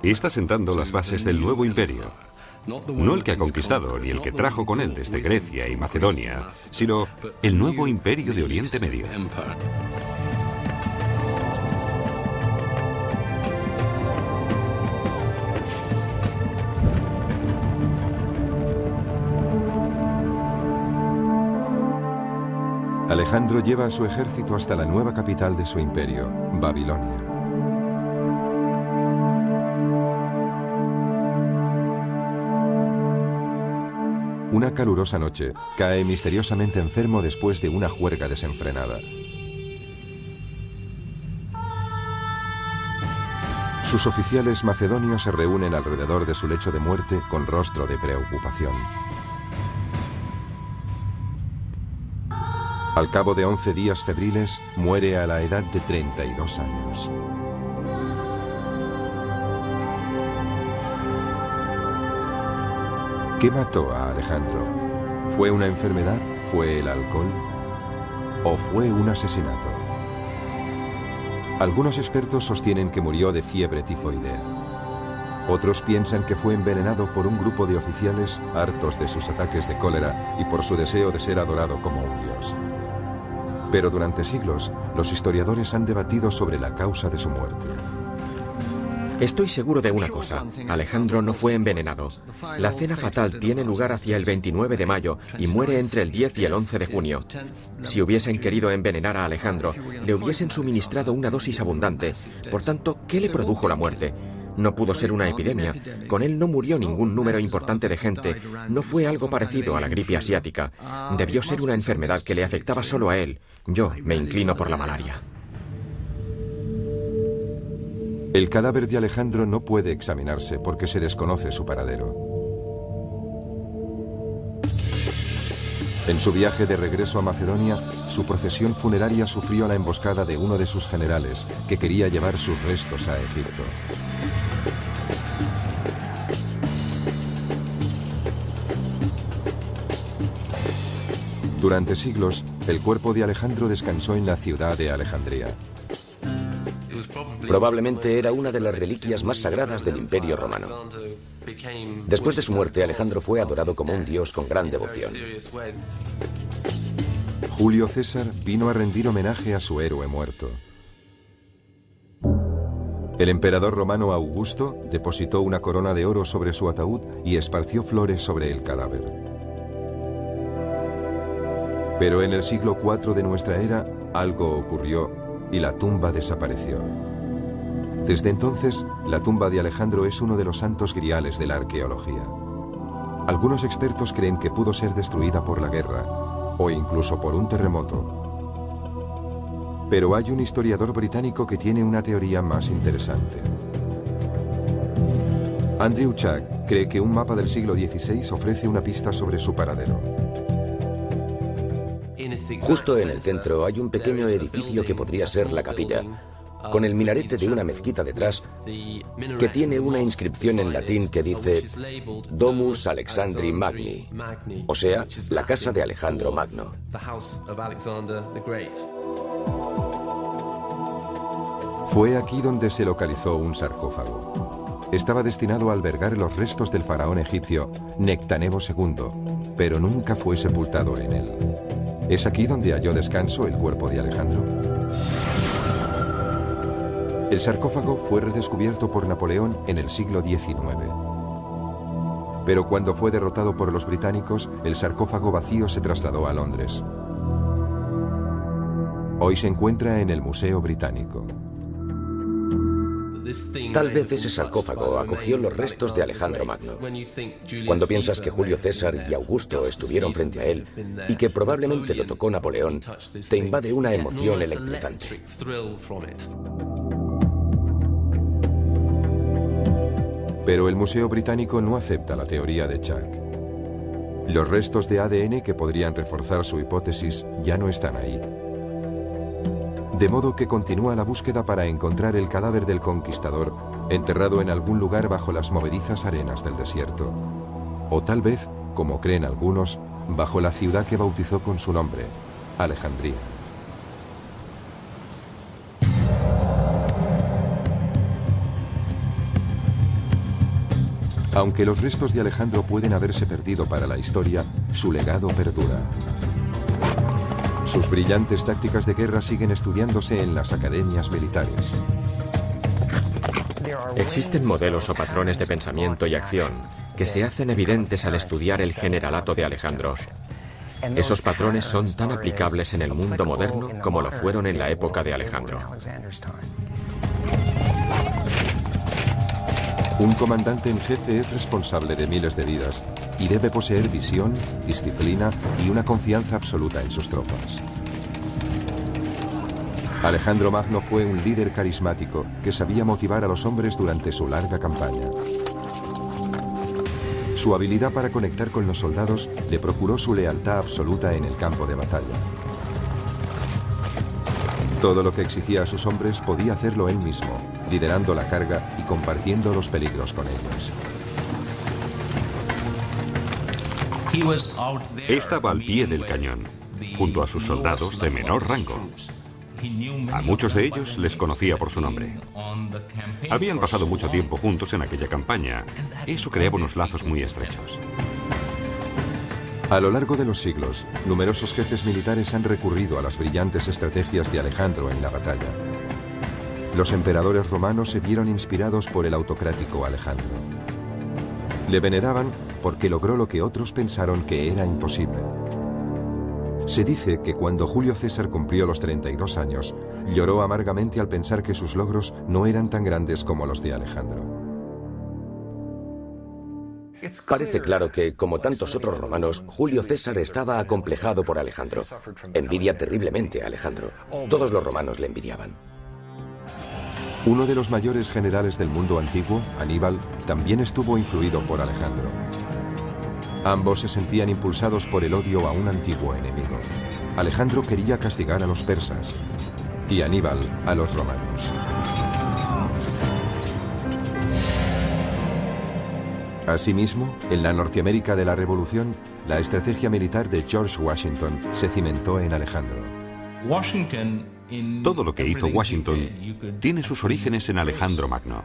D: Y está sentando las bases del nuevo imperio. No el que ha conquistado, ni el que trajo con él desde Grecia y Macedonia, sino el nuevo imperio de Oriente Medio.
A: Alejandro lleva a su ejército hasta la nueva capital de su imperio, Babilonia. Una calurosa noche, cae misteriosamente enfermo después de una juerga desenfrenada. Sus oficiales macedonios se reúnen alrededor de su lecho de muerte con rostro de preocupación. Al cabo de 11 días febriles, muere a la edad de 32 años. ¿Qué mató a Alejandro? ¿Fue una enfermedad? ¿Fue el alcohol? ¿O fue un asesinato? Algunos expertos sostienen que murió de fiebre tifoidea. Otros piensan que fue envenenado por un grupo de oficiales hartos de sus ataques de cólera y por su deseo de ser adorado como un dios. Pero durante siglos, los historiadores han debatido sobre la causa de su muerte.
C: Estoy seguro de una cosa, Alejandro no fue envenenado. La cena fatal tiene lugar hacia el 29 de mayo y muere entre el 10 y el 11 de junio. Si hubiesen querido envenenar a Alejandro, le hubiesen suministrado una dosis abundante. Por tanto, ¿qué le produjo la muerte? No pudo ser una epidemia. Con él no murió ningún número importante de gente. No fue algo parecido a la gripe asiática. Debió ser una enfermedad que le afectaba solo a él. Yo me inclino por la malaria.
A: El cadáver de Alejandro no puede examinarse porque se desconoce su paradero. En su viaje de regreso a Macedonia, su procesión funeraria sufrió la emboscada de uno de sus generales, que quería llevar sus restos a Egipto. Durante siglos, el cuerpo de Alejandro descansó en la ciudad de Alejandría.
B: Probablemente era una de las reliquias más sagradas del Imperio Romano. Después de su muerte, Alejandro fue adorado como un dios con gran devoción.
A: Julio César vino a rendir homenaje a su héroe muerto. El emperador romano Augusto depositó una corona de oro sobre su ataúd y esparció flores sobre el cadáver. Pero en el siglo IV de nuestra era, algo ocurrió y la tumba desapareció. Desde entonces, la tumba de Alejandro es uno de los santos griales de la arqueología. Algunos expertos creen que pudo ser destruida por la guerra, o incluso por un terremoto. Pero hay un historiador británico que tiene una teoría más interesante. Andrew Chuck cree que un mapa del siglo XVI ofrece una pista sobre su paradero.
B: Justo en el centro hay un pequeño edificio que podría ser la capilla, con el minarete de una mezquita detrás, que tiene una inscripción en latín que dice Domus Alexandri Magni, o sea, la casa de Alejandro Magno.
A: Fue aquí donde se localizó un sarcófago. Estaba destinado a albergar los restos del faraón egipcio Nectanebo II, pero nunca fue sepultado en él. ¿Es aquí donde halló descanso el cuerpo de Alejandro? El sarcófago fue redescubierto por Napoleón en el siglo XIX. Pero cuando fue derrotado por los británicos, el sarcófago vacío se trasladó a Londres. Hoy se encuentra en el Museo Británico.
B: Tal vez ese sarcófago acogió los restos de Alejandro Magno. Cuando piensas que Julio César y Augusto estuvieron frente a él y que probablemente lo tocó Napoleón, te invade una emoción electrizante.
A: Pero el Museo Británico no acepta la teoría de Chuck. Los restos de ADN que podrían reforzar su hipótesis ya no están ahí. De modo que continúa la búsqueda para encontrar el cadáver del conquistador enterrado en algún lugar bajo las movedizas arenas del desierto. O tal vez, como creen algunos, bajo la ciudad que bautizó con su nombre, Alejandría. Aunque los restos de Alejandro pueden haberse perdido para la historia, su legado perdura. Sus brillantes tácticas de guerra siguen estudiándose en las academias militares.
C: Existen modelos o patrones de pensamiento y acción que se hacen evidentes al estudiar el generalato de Alejandro. Esos patrones son tan aplicables en el mundo moderno como lo fueron en la época de Alejandro.
A: Un comandante en jefe es responsable de miles de vidas y debe poseer visión, disciplina y una confianza absoluta en sus tropas. Alejandro Magno fue un líder carismático que sabía motivar a los hombres durante su larga campaña. Su habilidad para conectar con los soldados le procuró su lealtad absoluta en el campo de batalla. Todo lo que exigía a sus hombres podía hacerlo él mismo, liderando la carga y compartiendo los peligros con ellos.
D: Estaba al pie del cañón, junto a sus soldados de menor rango. A muchos de ellos les conocía por su nombre. Habían pasado mucho tiempo juntos en aquella campaña. Eso creaba unos lazos muy estrechos.
A: A lo largo de los siglos, numerosos jefes militares han recurrido a las brillantes estrategias de Alejandro en la batalla. Los emperadores romanos se vieron inspirados por el autocrático Alejandro. Le veneraban porque logró lo que otros pensaron que era imposible. Se dice que cuando Julio César cumplió los 32 años, lloró amargamente al pensar que sus logros no eran tan grandes como los de Alejandro.
B: Parece claro que, como tantos otros romanos, Julio César estaba acomplejado por Alejandro. Envidia terriblemente a Alejandro. Todos los romanos le envidiaban.
A: Uno de los mayores generales del mundo antiguo, Aníbal, también estuvo influido por Alejandro. Ambos se sentían impulsados por el odio a un antiguo enemigo. Alejandro quería castigar a los persas y Aníbal a los romanos. Asimismo, en la Norteamérica de la Revolución, la estrategia militar de George Washington se cimentó en Alejandro.
D: Todo lo que hizo Washington tiene sus orígenes en Alejandro Magno.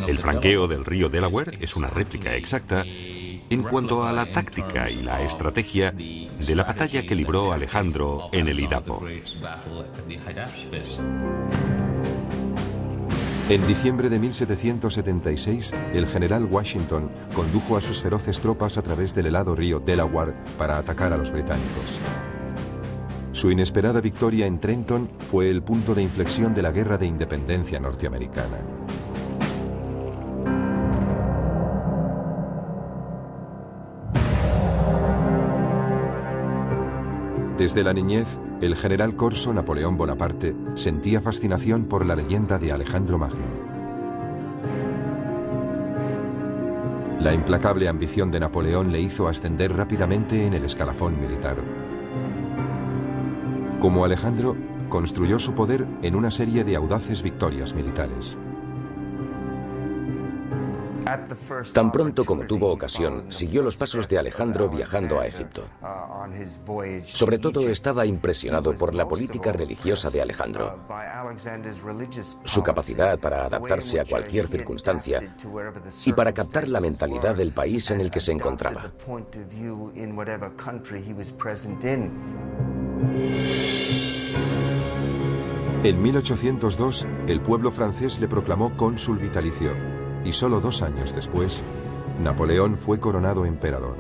D: El flanqueo del río Delaware es una réplica exacta en cuanto a la táctica y la estrategia de la batalla que libró Alejandro en el Idapo.
A: En diciembre de 1776, el general Washington condujo a sus feroces tropas a través del helado río Delaware para atacar a los británicos. Su inesperada victoria en Trenton fue el punto de inflexión de la Guerra de Independencia norteamericana. Desde la niñez, el general corso Napoleón Bonaparte sentía fascinación por la leyenda de Alejandro Magno. La implacable ambición de Napoleón le hizo ascender rápidamente en el escalafón militar. Como Alejandro, construyó su poder en una serie de audaces victorias militares.
B: Tan pronto como tuvo ocasión, siguió los pasos de Alejandro viajando a Egipto. Sobre todo estaba impresionado por la política religiosa de Alejandro, su capacidad para adaptarse a cualquier circunstancia y para captar la mentalidad del país en el que se encontraba.
A: En 1802, el pueblo francés le proclamó cónsul vitalicio y solo 2 años después, Napoleón fue coronado emperador.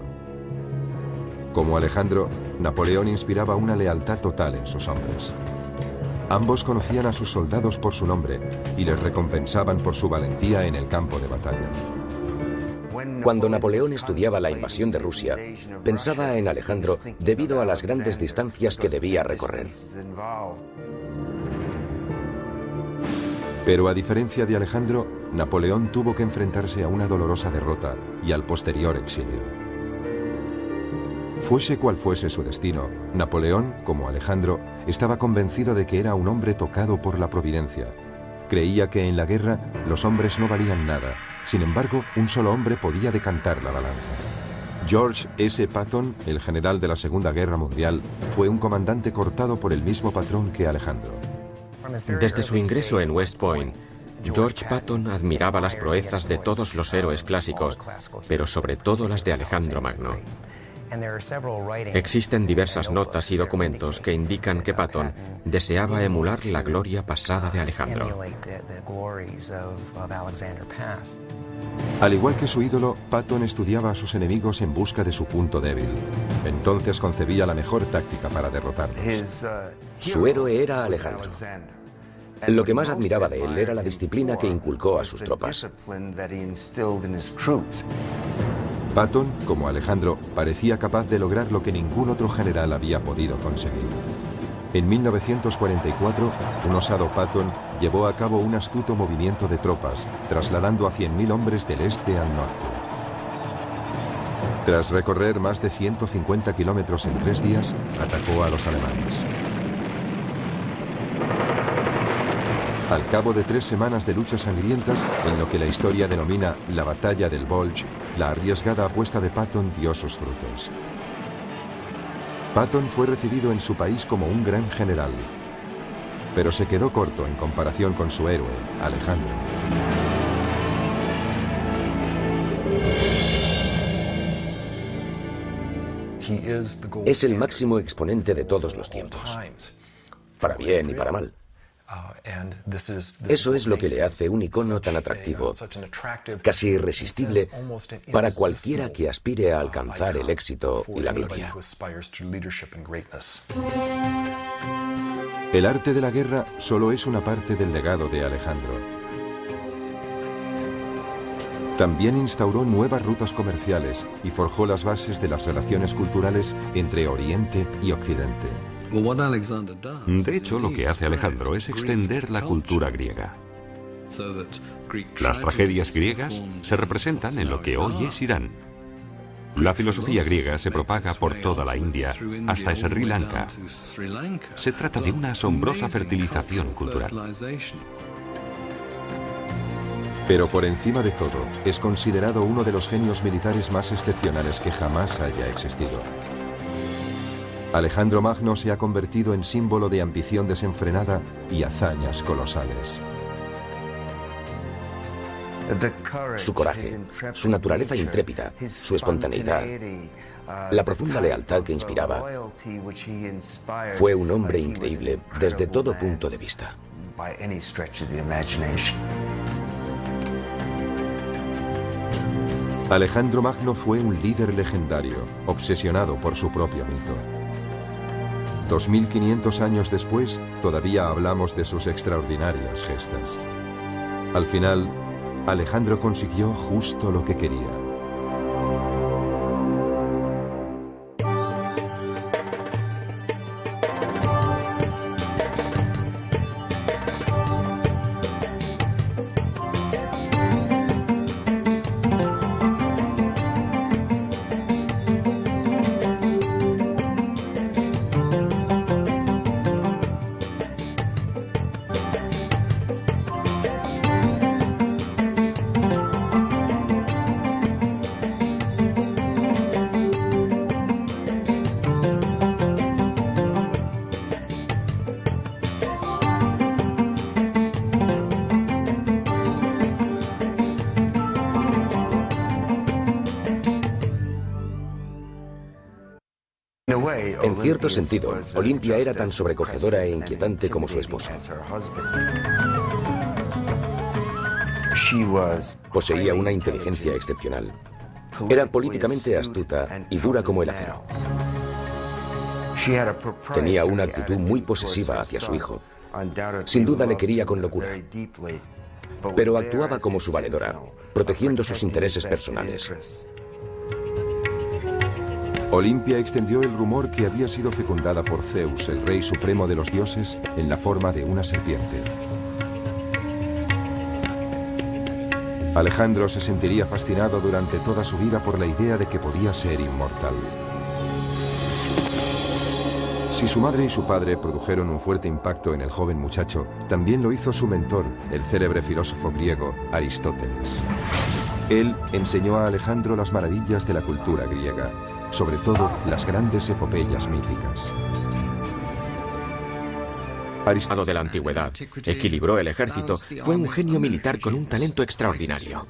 A: Como Alejandro, Napoleón inspiraba una lealtad total en sus hombres. Ambos conocían a sus soldados por su nombre y les recompensaban por su valentía en el campo de batalla.
B: Cuando Napoleón estudiaba la invasión de Rusia, pensaba en Alejandro debido a las grandes distancias que debía recorrer.
A: Pero a diferencia de Alejandro, Napoleón tuvo que enfrentarse a una dolorosa derrota y al posterior exilio. Fuese cual fuese su destino, Napoleón, como Alejandro, estaba convencido de que era un hombre tocado por la providencia. Creía que en la guerra los hombres no valían nada. Sin embargo, un solo hombre podía decantar la balanza. George S. Patton, el general de la Segunda Guerra Mundial, fue un comandante cortado por el mismo patrón que Alejandro.
C: Desde su ingreso en West Point, George Patton admiraba las proezas de todos los héroes clásicos, pero sobre todo las de Alejandro Magno. Existen diversas notas y documentos que indican que Patton deseaba emular la gloria pasada de Alejandro.
A: Al igual que su ídolo, Patton estudiaba a sus enemigos en busca de su punto débil. Entonces concebía la mejor táctica para derrotarlos.
B: Su héroe era Alejandro. Lo que más admiraba de él era la disciplina que inculcó a sus tropas.
A: Patton, como Alejandro, parecía capaz de lograr lo que ningún otro general había podido conseguir. En 1944, un osado Patton llevó a cabo un astuto movimiento de tropas, trasladando a 100.000 hombres del este al norte. Tras recorrer más de 150 kilómetros en 3 días, atacó a los alemanes. Al cabo de 3 semanas de luchas sangrientas, en lo que la historia denomina la Batalla del Bulge, la arriesgada apuesta de Patton dio sus frutos. Patton fue recibido en su país como un gran general, pero se quedó corto en comparación con su héroe, Alejandro.
B: Es el máximo exponente de todos los tiempos, para bien y para mal. Eso es lo que le hace un icono tan atractivo, casi irresistible para cualquiera que aspire a alcanzar el éxito y la gloria.
A: El arte de la guerra solo es una parte del legado de Alejandro. También instauró nuevas rutas comerciales y forjó las bases de las relaciones culturales entre Oriente y Occidente.
D: De hecho, lo que hace Alejandro es extender la cultura griega. Las tragedias griegas se representan en lo que hoy es Irán. La filosofía griega se propaga por toda la India hasta Sri Lanka. Se trata de una asombrosa fertilización cultural.
A: Pero por encima de todo, es considerado uno de los genios militares más excepcionales que jamás haya existido. Alejandro Magno se ha convertido en símbolo de ambición desenfrenada y hazañas colosales.
B: Su coraje, su naturaleza intrépida, su espontaneidad, la profunda lealtad que inspiraba, fue un hombre increíble desde todo punto de vista.
A: Alejandro Magno fue un líder legendario, obsesionado por su propio mito. 2500 años después, todavía hablamos de sus extraordinarias gestas. Al final, Alejandro consiguió justo lo que quería.
B: En cierto sentido, Olimpia era tan sobrecogedora e inquietante como su esposo. Poseía una inteligencia excepcional. Era políticamente astuta y dura como el acero. Tenía una actitud muy posesiva hacia su hijo. Sin duda le quería con locura, pero actuaba como su valedora, protegiendo sus intereses personales.
A: Olimpia extendió el rumor que había sido fecundada por Zeus, el rey supremo de los dioses, en la forma de una serpiente. Alejandro se sentiría fascinado durante toda su vida por la idea de que podía ser inmortal. Si su madre y su padre produjeron un fuerte impacto en el joven muchacho, también lo hizo su mentor, el célebre filósofo griego Aristóteles. Él enseñó a Alejandro las maravillas de la cultura griega, sobre todo las grandes epopeyas míticas.
C: Aristóteles de la antigüedad, equilibró el ejército, fue un genio militar con un talento extraordinario.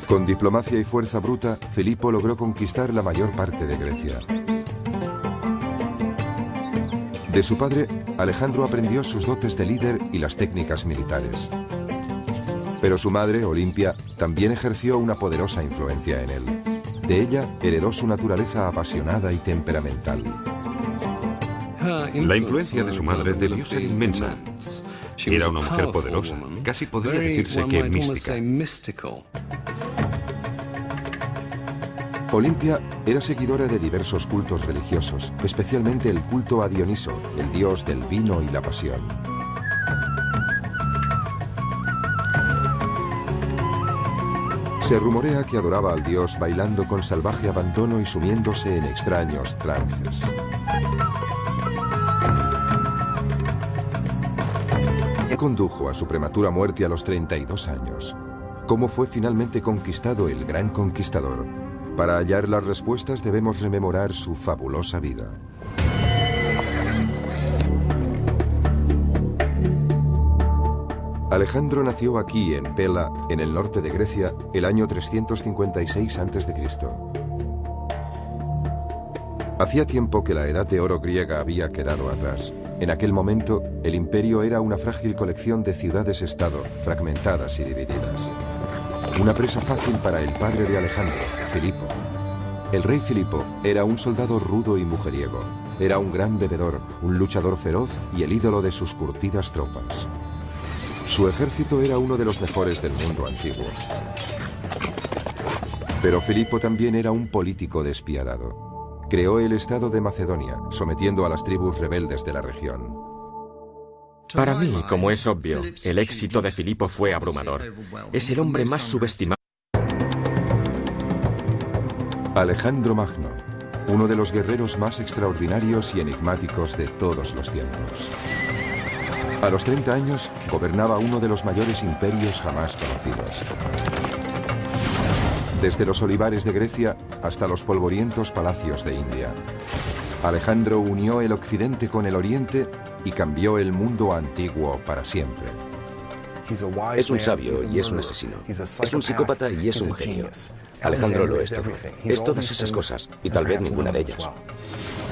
A: Con diplomacia y fuerza bruta, Filipo logró conquistar la mayor parte de Grecia. De su padre, Alejandro aprendió sus dotes de líder y las técnicas militares. Pero su madre, Olimpia, también ejerció una poderosa influencia en él. De ella heredó su naturaleza apasionada y temperamental.
D: La influencia de su madre debió ser inmensa. Era una mujer poderosa, casi podría decirse que mística.
A: Olimpia era seguidora de diversos cultos religiosos, especialmente el culto a Dioniso, el dios del vino y la pasión. Se rumorea que adoraba al dios bailando con salvaje abandono y sumiéndose en extraños trances. ¿Qué condujo a su prematura muerte a los 32 años? ¿Cómo fue finalmente conquistado el gran conquistador? Para hallar las respuestas debemos rememorar su fabulosa vida. Alejandro nació aquí, en Pella, en el norte de Grecia, el año 356 a.C. Hacía tiempo que la edad de oro griega había quedado atrás. En aquel momento, el imperio era una frágil colección de ciudades-estado, fragmentadas y divididas. Una presa fácil para el padre de Alejandro, Filipo. El rey Filipo era un soldado rudo y mujeriego. Era un gran bebedor, un luchador feroz y el ídolo de sus curtidas tropas. Su ejército era uno de los mejores del mundo antiguo. Pero Filipo también era un político despiadado. Creó el estado de Macedonia, sometiendo a las tribus rebeldes de la región.
C: Para mí, como es obvio, el éxito de Filipo fue abrumador. Es el hombre más subestimado.
A: Alejandro Magno, uno de los guerreros más extraordinarios y enigmáticos de todos los tiempos. A los 30 años, gobernaba uno de los mayores imperios jamás conocidos. Desde los olivares de Grecia hasta los polvorientos palacios de India. Alejandro unió el occidente con el oriente y cambió el mundo antiguo para siempre.
B: Es un sabio y es un asesino. Es un psicópata y es un genio. Alejandro lo es todo. Es todas esas cosas, y tal vez ninguna de ellas.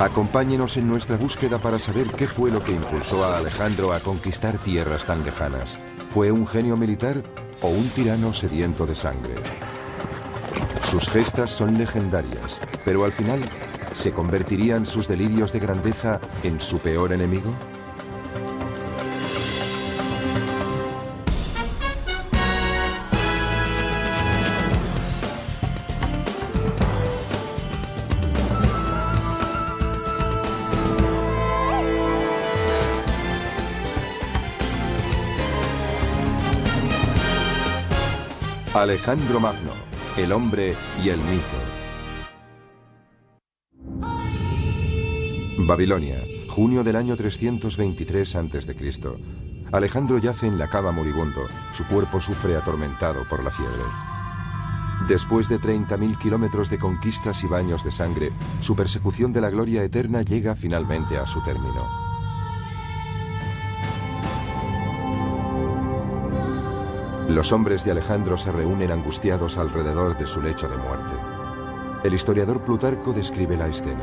A: Acompáñenos en nuestra búsqueda para saber qué fue lo que impulsó a Alejandro a conquistar tierras tan lejanas. ¿Fue un genio militar o un tirano sediento de sangre? Sus gestas son legendarias, pero al final, ¿se convertirían sus delirios de grandeza en su peor enemigo? Alejandro Magno, el hombre y el mito. Babilonia, junio del año 323 a.C. Alejandro yace en la cama moribundo, su cuerpo sufre atormentado por la fiebre. Después de 30.000 kilómetros de conquistas y baños de sangre, su persecución de la gloria eterna llega finalmente a su término. Los hombres de Alejandro se reúnen angustiados alrededor de su lecho de muerte. El historiador Plutarco describe la escena.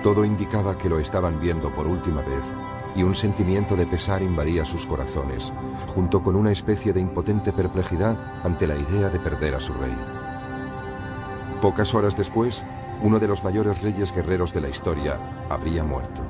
A: Todo indicaba que lo estaban viendo por última vez y un sentimiento de pesar invadía sus corazones, junto con una especie de impotente perplejidad ante la idea de perder a su rey. Pocas horas después, uno de los mayores reyes guerreros de la historia habría muerto.